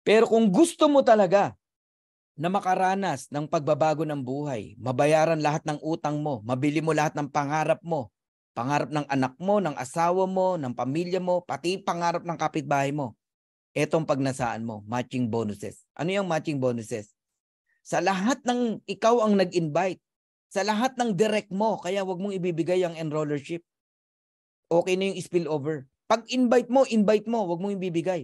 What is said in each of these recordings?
Pero kung gusto mo talaga na makaranas ng pagbabago ng buhay, mabayaran lahat ng utang mo, mabili mo lahat ng pangarap mo, pangarap ng anak mo, ng asawa mo, ng pamilya mo, pati pangarap ng kapitbahay mo, etong pagnasaan mo, matching bonuses. Ano yung matching bonuses? Sa lahat ng ikaw ang nag-invite, sa lahat ng direct mo, kaya wag mong ibibigay ang enrollership. Okay na yung spillover. Pag invite mo, wag mong ibibigay.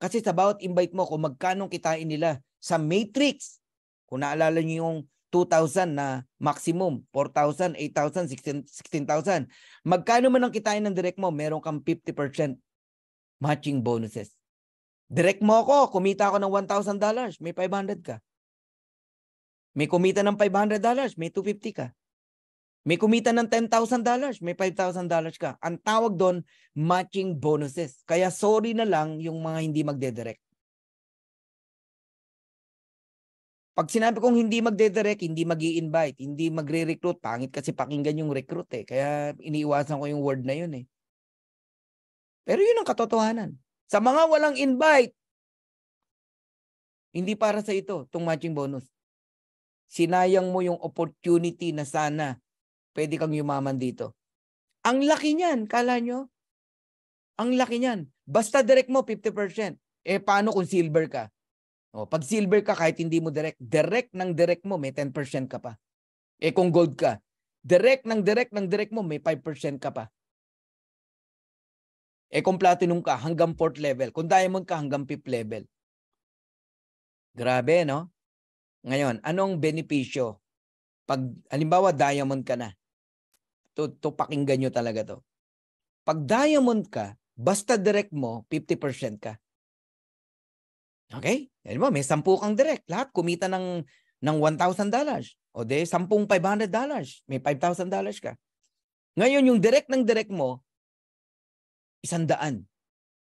Kasi sa bawat invite mo, kung magkano kitain nila sa matrix, kung naalala niyo yung 2,000 na maximum, 4,000, 8,000, 16,000, magkano man ang kitain ng direct mo, meron kang 50% matching bonuses. Direct mo ako, kumita ako ng $1,000, may 500 ka. May kumita ng $500, may 250 ka. May kumita ng $10,000, may $5,000 ka. Ang tawag doon, matching bonuses. Kaya sorry na lang yung mga hindi magdedirect. Pag sinabi kong hindi magdedirect, hindi mag-i-invite, hindi magre-recruit, pangit kasi pakinggan yung recruit eh. Kaya iniiwasan ko yung word na yun eh. Pero yun ang katotohanan. Sa mga walang invite, hindi para sa ito, itong matching bonus. Sinayang mo yung opportunity na sana pwede kang yumaman dito. Ang laki niyan, kala nyo? Ang laki niyan. Basta direct mo, 50%. Eh, paano kung silver ka? O, pag silver ka, kahit hindi mo direct mo, may 10% ka pa. Eh, kung gold ka, direct mo, may 5% ka pa. Eh, kung platinum ka, hanggang 4th level. Kung diamond ka, hanggang 5th level. Grabe, no? Ngayon, anong benepisyo? Pag, halimbawa, diamond ka na. To pakinggan nyo talaga to. Pag diamond ka, basta direct mo, 50% ka. Okay? Alam mo, may 10 kang direct. Lahat kumita ng $1,000. O de, 10 $500. May $5,000 ka. Ngayon, yung direct mo, 100.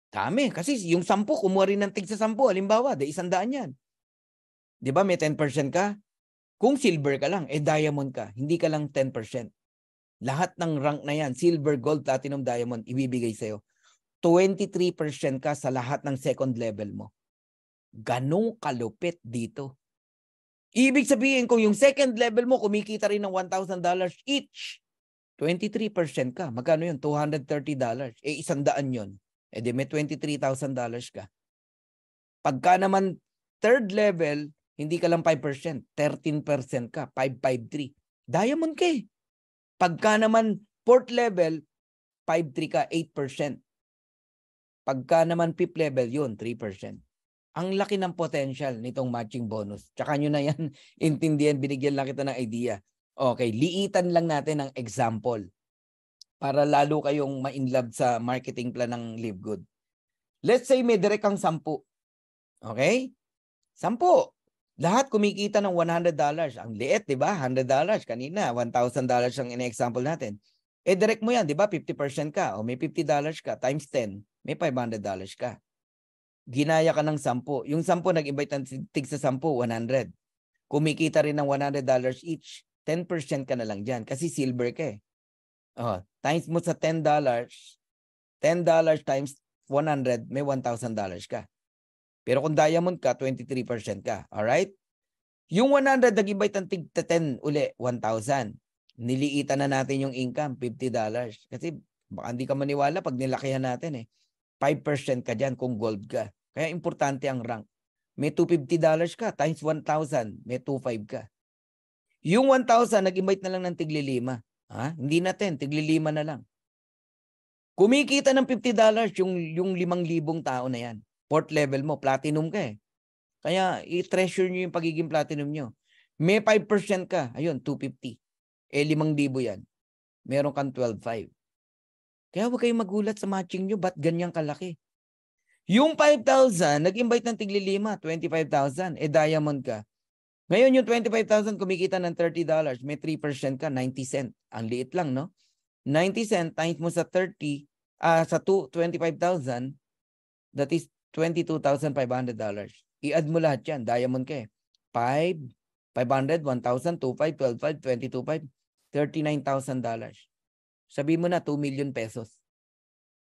Dami. Kasi yung 10, kumuha rin ng tig sa 10. Halimbawa, de 100 yan. Di ba, may 10% ka? Kung silver ka lang, eh diamond ka. Hindi ka lang 10%. Lahat ng rank na yan, silver, gold, platinum, diamond, ibibigay sa'yo. 23% ka sa lahat ng second level mo. Ganong kalupit dito. Ibig sabihin, kung yung second level mo, kumikita rin ng $1,000 each, 23% ka. Magkano yun? $230. Eh, 100 yun. Eh, di may $23,000 ka. Pagka naman third level, hindi ka lang 5%, 13% ka, 553. Diamond ka eh. Pagka naman fourth level, 5-3 ka, 8%. Pagka naman fifth level, yun, 3%. Ang laki ng potential nitong matching bonus. Tsaka nyo na yan intindihan, binigyan lang kita ng idea. Okay, liitan lang natin ng example para lalo kayong ma-inlove sa marketing plan ng Live Good. Let's say may direct kang 10. Okay? 10. Lahat kumikita ng $100. Ang liit, di ba? $100. Kanina, $1,000 ang in-example natin. Eh, direct mo yan, di ba? 50% ka. O may $50 ka. Times 10, may $500 ka. Ginaya ka ng 10. Yung 10, nag-invite ng tig sa 10, 100. Kumikita rin ng $100 each. 10% ka na lang dyan. Kasi silver ka eh. O, times mo sa $10. $10 times 100, may $1,000 ka. Pero kung diamond ka, 23% ka. Alright? Yung 100, nag-invite ng tig 10 uli, 1,000. Niliitan na natin yung income, $50. Kasi baka hindi ka maniwala pag nilakihan natin eh. 5% ka dyan kung gold ka. Kaya importante ang rank. May $250 ka, times 1,000, may 2,500 ka. Yung 1,000, nag-invite na lang ng tigli 5. Ha? Hindi na 10, tigli 5 na lang. Kumikita ng $50 yung 5,000 tao na yan. Fourth level mo, platinum ka eh. Kaya i-treasure nyo yung pagiging platinum nyo. May 5% ka, ayun, 250. Eh, 5,000 yan. Meron kang 12,500. Kaya huwag kayong magulat sa matching nyo, ba't ganyan kalaki? Yung 5,000, nag-invite ng tigli 5, 25,000. Eh, diamond ka. Ngayon, yung 25,000, kumikita ng $30. May 3% ka, 90 cent. Ang liit lang, no? 90 cent times mo sa 30, sa 25,000, that is $22,500. I-add mo lahat yan. Diamond ka eh. 5, 500, 1,000, 2,500, 12,500, 22,500, $39,000. Sabi mo na 2 million pesos.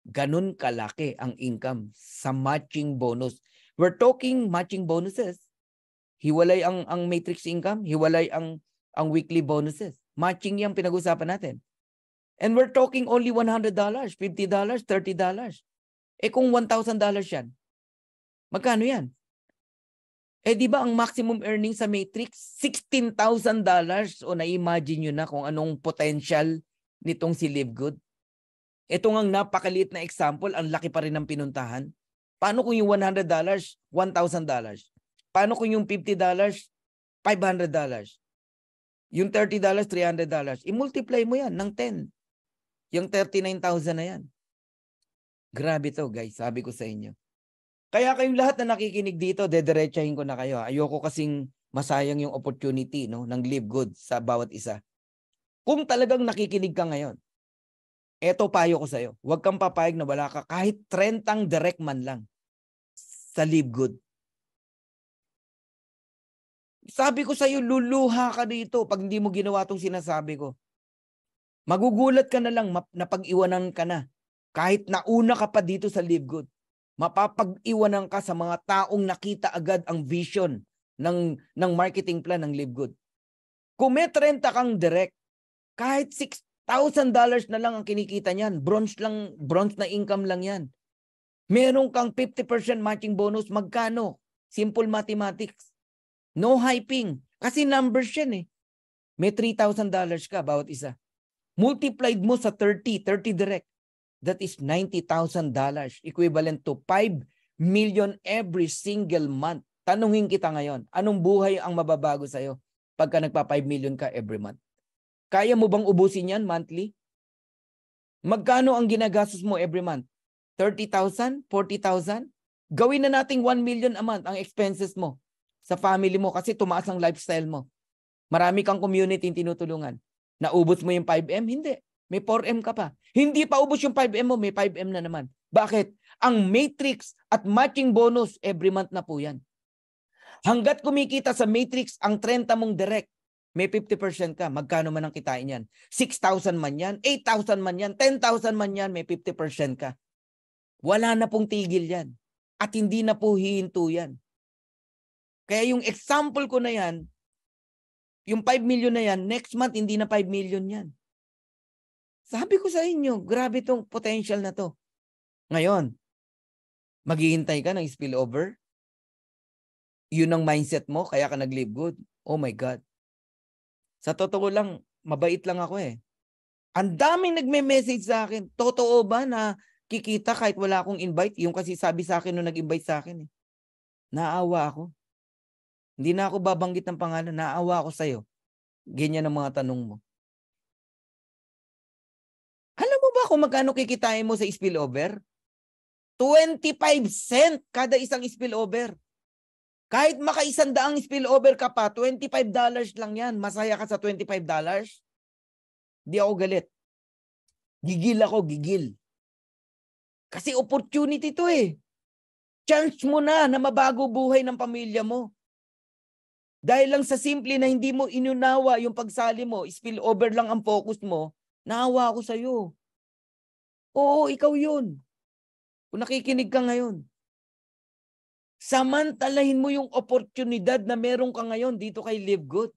Ganun kalaki ang income sa matching bonus. We're talking matching bonuses. Hiwalay ang matrix income, hiwalay ang weekly bonuses. Matching yung pinag-usapan natin. And we're talking only $100, $50, $30. Eh kung $1,000 yan, magkano yan? Eh di ba ang maximum earnings sa matrix, $16,000 o na-imagine nyo na kung anong potential nitong si Livegood? Ito nga napakaliit na example, ang laki pa rin ng pinuntahan. Paano kung yung $100, $1,000? Paano kung yung $50, $500? Yung $30, $300? I-multiply mo yan ng 10. Yung 39,000 na yan. Grabe to guys, sabi ko sa inyo. Kaya kayong lahat na nakikinig dito, dediretsahin ko na kayo. Ayoko kasing masayang yung opportunity ng Livegood sa bawat isa. Kung talagang nakikinig ka ngayon, eto payo ko sa'yo. Huwag kang papayag na wala ka kahit 30 direct man lang sa Livegood. Sabi ko sa'yo, luluha ka dito pag hindi mo ginawa itong sinasabi ko. Magugulat ka na lang na pag-iwanan ka na. Kahit nauna ka pa dito sa Livegood, mapapag-iwanan ka sa mga taong nakita agad ang vision ng marketing plan ng Livegood. Kung may 30 kang direct, kahit $6,000 na lang ang kinikita niyan, bronze na income lang yan. Meron kang 50% matching bonus, magkano? Simple mathematics. No hyping. Kasi numbers yan eh. May $3,000 ka bawat isa. Multiplied mo sa 30 direct. That is $90,000. Equivalent to 5 million every single month. Tanungin kita ngayon, anong buhay ang mababago sa'yo pagka nagpa 5 million ka every month? Kaya mo bang ubusin yan monthly? Magkano ang ginagastos mo every month? 30,000? 40,000? Gawin na nating 1 million a month ang expenses mo sa family mo kasi tumaas ang lifestyle mo. Marami kang community tinutulungan. Naubos mo yung 5M? Hindi. May 4M ka pa. Hindi pa ubos yung 5M mo, may 5M na naman. Bakit? Ang matrix at matching bonus every month na po yan. Hanggat kumikita sa matrix ang 30 mong direct, may 50% ka. Magkano man ang kitain yan? 6,000 man yan, 8,000 man yan, 10,000 man yan, may 50% ka. Wala na pong tigil yan. At hindi na po hihinto yan. Kaya yung example ko na yan, yung 5 million na yan, next month hindi na 5 million yan. Sabi ko sa inyo, grabe tong potential na to. Ngayon, maghihintay ka ng spillover? Yun ang mindset mo, kaya ka nag-Livegood? Oh my God. Sa totoo lang, mabait lang ako eh. Ang daming nagme-message sa akin. Totoo ba na kikita kahit wala akong invite? Yung kasi sabi sa akin nung nag-invite sa akin eh. Naawa ako. Hindi na ako babanggit ng pangalan. Naawa ako sa'yo. Ganyan ang mga tanong mo. Alam mo ba kung magkano kikitain mo sa spillover? 25 cent kada isang spillover. Kahit maka-100 spillover ka pa, $25 lang yan. Masaya ka sa $25? Di ako galit. Gigil ako, gigil. Kasi opportunity to eh. Chance mo na mabago buhay ng pamilya mo. Dahil lang sa simple na hindi mo inunawa yung pagsali mo, spillover lang ang focus mo, naawa ako sa'yo. Oo, ikaw yun. Kung nakikinig ka ngayon. Samantalahin mo yung oportunidad na meron ka ngayon dito kay Livegood.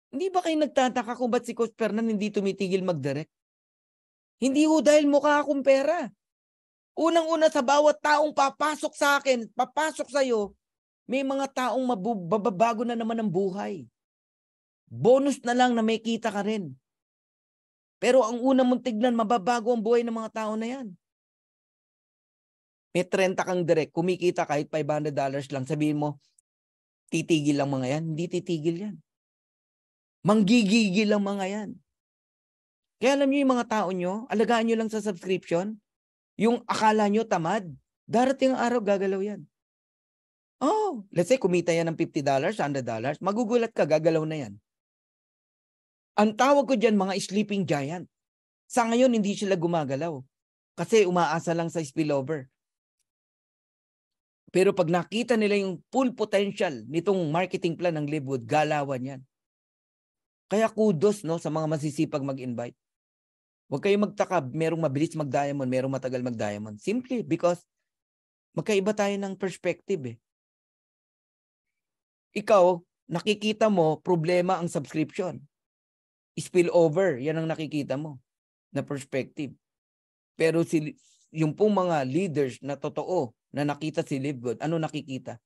Hindi ba kayo nagtataka kung ba't si Coach Fernan hindi tumitigil mag-direct? Hindi ho dahil mukha akong pera. Unang-una sa bawat taong papasok sa akin, papasok sa'yo, may mga taong mababago na naman ang buhay. Bonus na lang na may kita ka rin. Pero ang una mong tignan, mababago ang buhay ng mga tao na yan. May 30 kang direct, kumikita kahit $500 lang, sabihin mo, titigil lang mga yan. Hindi titigil yan. Manggigigil lang mga yan. Kaya alam nyo yung mga tao nyo, alagaan nyo lang sa subscription, yung akala nyo tamad, darating ang araw gagalaw yan. Oh, let's say kumita yan ng $50, $100, magugulat ka, gagalaw na yan. Ang tawag ko dyan, mga sleeping giant. Sa ngayon, hindi sila gumagalaw. Kasi umaasa lang sa spillover. Pero pag nakita nila yung full potential nitong marketing plan ng Livegood, galawan yan. Kaya kudos sa mga masisipag mag-invite. Huwag kayong magtaka, merong mabilis mag-diamond, merong matagal mag-diamond. Simply because Magkaiba tayo ng perspective eh. Ikaw, nakikita mo, problema ang subscription. Spillover, yan ang nakikita mo na perspective. Pero yung pong mga leaders na totoo na nakita si Live Good, ano nakikita?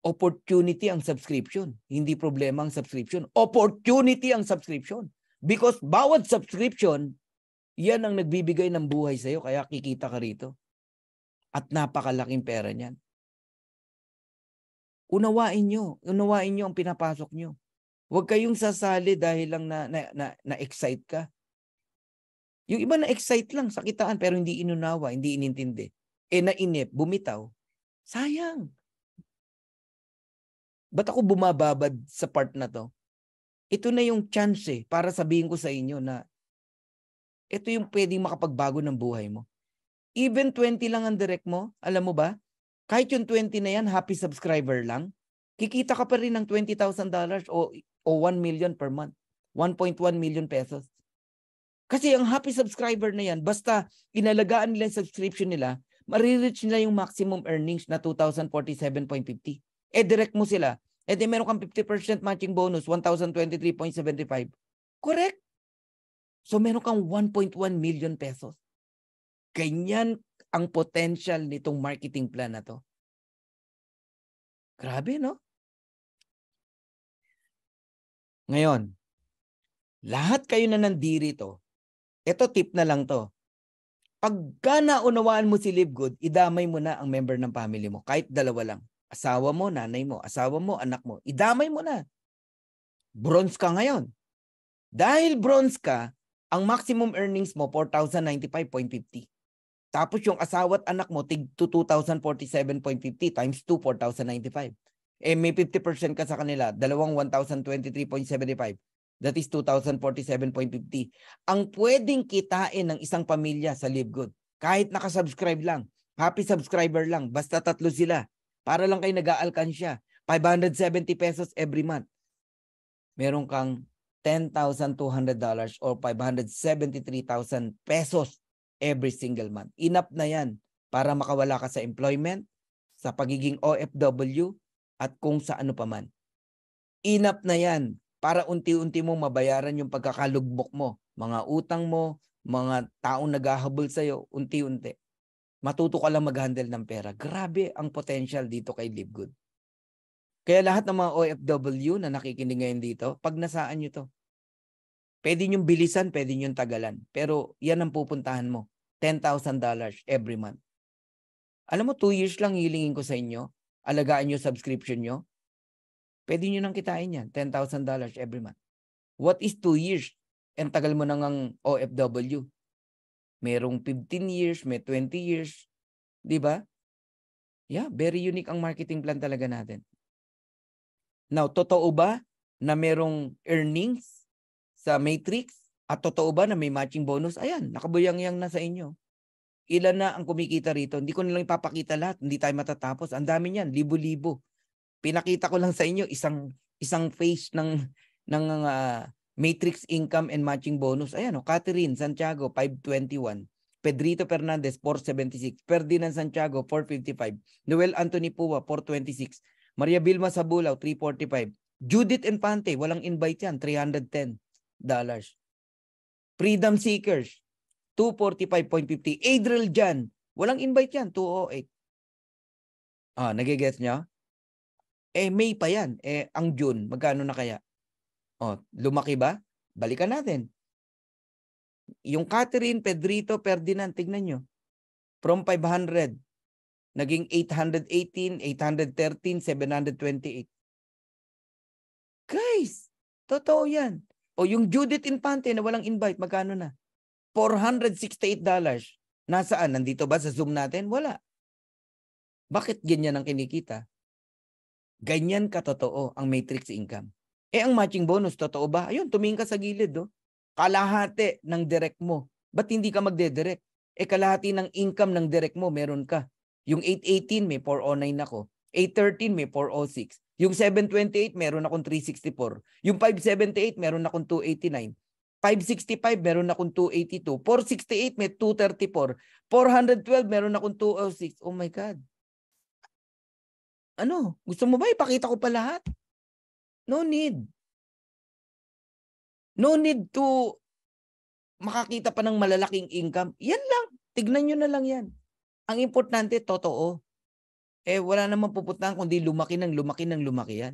Opportunity ang subscription. Hindi problema ang subscription. Opportunity ang subscription. Because bawat subscription, yan ang nagbibigay ng buhay sa'yo. Kaya kikita ka rito. At napakalaking pera niyan. Unawain nyo ang pinapasok nyo. Huwag kayong sasali dahil lang na-excite ka. Yung iba na-excite lang sa kitaan pero hindi inunawa, hindi inintindi. Nainip, bumitaw. Sayang. Ba't ako bumababad sa part na to? Ito na yung chance para sabihin ko sa inyo na ito yung pwedeng makapagbago ng buhay mo. Even 20 lang ang direct mo, alam mo ba? Kahit yung 20 na yan, happy subscriber lang, kikita ka pa rin ng $20,000 o 1 million per month. 1.1 million pesos. Kasi ang happy subscriber na yan, basta inalagaan nila yung subscription nila, marireach nila yung maximum earnings na 2,047.50. Direct mo sila. Di meron kang 50% matching bonus, 1,023.75. Correct? So meron kang 1.1 million pesos. Ganyan ang potential nitong marketing plan na to. Grabe, no? Ngayon, lahat kayo na nandirito, ito tip na lang to. Pagka naunawaan mo si Live Good, idamay mo na ang member ng family mo. Kahit dalawa lang. Asawa mo, nanay mo. Asawa mo, anak mo. Idamay mo na. Bronze ka ngayon. Dahil bronze ka, ang maximum earnings mo, 4,095.50. Tapos yung asawa at anak mo, tig 2,047.50 times 2, 4,095. May 50% ka sa kanila, dalawang 1,023.75. That is 2,047.50. Ang pwedeng kitain ng isang pamilya sa Live Good, kahit nakasubscribe lang, happy subscriber lang, basta 3 sila, para lang kayo nag-aalkansya, 570 pesos every month. Meron kang $10,200 or 573,000 pesos every single month. Enough na yan para makawala ka sa employment, sa pagiging OFW, at kung sa ano pa man. Enough na yan para unti-unti mong mabayaran yung pagkakalugbok mo. Mga utang mo, mga taong naghahabol sa'yo, unti-unti. Matuto ka lang mag-handle ng pera. Grabe ang potential dito kay Live Good. Kaya lahat ng mga OFW na nakikinig ngayon dito, pag nasaan nyo to, pwede nyong bilisan, pwede nyong tagalan. Pero yan ang pupuntahan mo. $10,000 every month. Alam mo, 2 years lang hilingin ko sa inyo. Alagaan nyo subscription nyo. Pwede nyo nang kitain yan. $10,000 every month. What is 2 years? And tagal mo nang ang OFW. Merong 15 years, may 20 years. Di ba? Yeah, very unique ang marketing plan talaga natin. Now, totoo ba na merong earnings sa Matrix? At totoo ba na may matching bonus? Ayan, nakabuyang-yang na sa inyo. Ilan na ang kumikita rito? Hindi ko nilang ipapakita lahat. Hindi tayo matatapos. Ang dami niyan, libo-libo. Pinakita ko lang sa inyo isang phase ng Matrix income and matching bonus. Ayan, Catherine Santiago 521, Pedrito Fernandez 476, Ferdinand Santiago 455, Noel Anthony Pua 426, Maria Vilma Sabulaw 345, Judith Infante, walang invite yan, $310. Freedom Seekers 245.50, Adriel Jan, walang invite yan, 208. Nagigets nyo? May pa yan. Ang June, magkano na kaya? Lumaki ba? Balikan natin. Yung Catherine, Pedrito, Ferdinand, tignan nyo. From 500, naging 818, 813, 728. Guys, totoo yan. Yung Judith Infante na walang invite, magkano na? $468. Nasaan? Nandito ba sa Zoom natin? Wala. Bakit ganyan ang kinikita? Ganyan katotoo ang matrix income. Ang matching bonus, totoo ba? Ayun, tumingin ka sa gilid. Kalahati ng direct mo. Ba't hindi ka magde-direct? Kalahati ng income ng direct mo, meron ka. Yung 818, may 409 ako. 813, may 406. Yung 728, meron akong 364. Yung 578, meron akong 289. 565, meron akong 282. 468, may 234. 412, meron akong 206. Oh my God. Ano? Gusto mo ba ipakita ko pa lahat? No need. No need to makakita pa ng malalaking income. Yan lang. Tignan nyo na lang yan. Ang importante, totoo. Wala namang pupuntahan kundi lumaki ng lumaki ng lumaki yan.